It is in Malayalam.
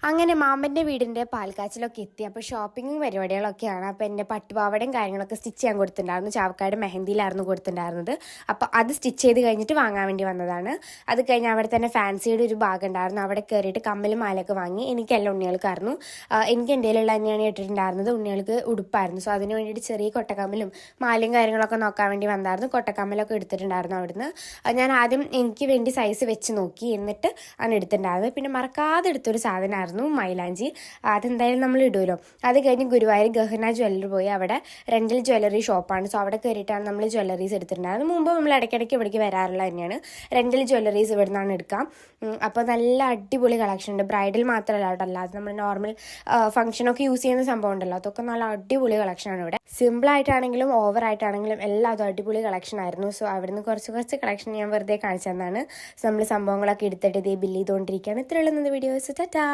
അങ്ങനെ മാമൻ്റെ വീടിൻ്റെ പാൽക്കാച്ചിലൊക്കെ എത്തി. അപ്പോൾ ഷോപ്പിങ്ങും പരിപാടികളൊക്കെയാണ്. അപ്പോൾ എൻ്റെ പട്ടുപാവടയും കാര്യങ്ങളൊക്കെ സ്റ്റിച്ച് ചെയ്യാൻ കൊടുത്തിട്ടുണ്ടായിരുന്നു. ചാവക്കാട് മെഹന്തിയിലായിരുന്നു കൊടുത്തിട്ടുണ്ടായിരുന്നത്. അപ്പോൾ അത് സ്റ്റിച്ച് ചെയ്ത് കഴിഞ്ഞിട്ട് വാങ്ങാൻ വേണ്ടി വന്നതാണ്. അത് കഴിഞ്ഞ് അവിടെ തന്നെ ഫാൻസിയുടെ ഒരു ഭാഗം ഉണ്ടായിരുന്നു. അവിടെ കയറിയിട്ട് കമ്മലും മാലയൊക്കെ വാങ്ങി. എനിക്കെല്ലാം ഉണ്ണികൾക്കായിരുന്നു. എനിക്ക് എൻ്റെ കയ്യിലുള്ള തന്നെയാണ് ഇട്ടിട്ടുണ്ടായിരുന്നത്. ഉണ്ണികൾക്ക് ഉടുപ്പായിരുന്നു. സോ അതിന് വേണ്ടിയിട്ട് ചെറിയ കൊട്ടക്കമ്മലും മാലയും കാര്യങ്ങളൊക്കെ നോക്കാൻ വേണ്ടി വന്നായിരുന്നു. കൊട്ടക്കമ്മലൊക്കെ എടുത്തിട്ടുണ്ടായിരുന്നു അവിടുന്ന്. ഞാൻ ആദ്യം എനിക്ക് വേണ്ടി സൈസ് വെച്ച് നോക്കി, എന്നിട്ട് ആണ് എടുത്തിട്ടുണ്ടായിരുന്നത്. പിന്നെ മറക്കാതെ എടുത്തൊരു സാധനമായിരുന്നു മൈലാഞ്ചി. അതെന്തായാലും നമ്മൾ ഇടുമല്ലോ. അത് കഴിഞ്ഞ് ഗുരുവായൂർ ഗഹന ജ്വല്ലറി പോയി. അവിടെ റെൻ്റൽ ജ്വല്ലറി ഷോപ്പാണ്. സോ അവിടെ കയറിയിട്ടാണ് നമ്മൾ ജ്വല്ലറീസ് എടുത്തിട്ടുണ്ടായിരുന്നത്. മുമ്പ് നമ്മൾ ഇടയ്ക്കിടയ്ക്ക് ഇവിടേക്ക് വരാറുള്ള തന്നെയാണ്. റെൻ്റൽ ജ്വല്ലറീസ് ഇവിടെ നിന്നാണ് എടുക്കാം. അപ്പോൾ നല്ല അടിപൊളി കളക്ഷൻ ഉണ്ട്. ബ്രൈഡൽ മാത്രമല്ല കേട്ടോ, അല്ലാതെ നമ്മൾ നോർമൽ ഫംഗ്ഷനൊക്കെ യൂസ് ചെയ്യുന്ന സംഭവം ഉണ്ടല്ലോ, അതൊക്കെ നല്ല അടിപൊളി കളക്ഷനാണ് ഇവിടെ. സിമ്പിളായിട്ടാണെങ്കിലും ഓവറായിട്ടാണെങ്കിലും എല്ലാം അതും അടിപൊളി കളക്ഷൻ ആയിരുന്നു. സോ അവിടുന്ന് കുറച്ച് കളക്ഷൻ ഞാൻ വെറുതെ കാണിച്ചു തന്നാണ്. സോ നമ്മൾ സംഭവങ്ങളൊക്കെ എടുത്തിട്ട് ഇതേ ബില്ല് ചെയ്തുകൊണ്ടിരിക്കുകയാണ്. ഇത്രയുള്ള വീഡിയോസ്. ടാറ്റാ.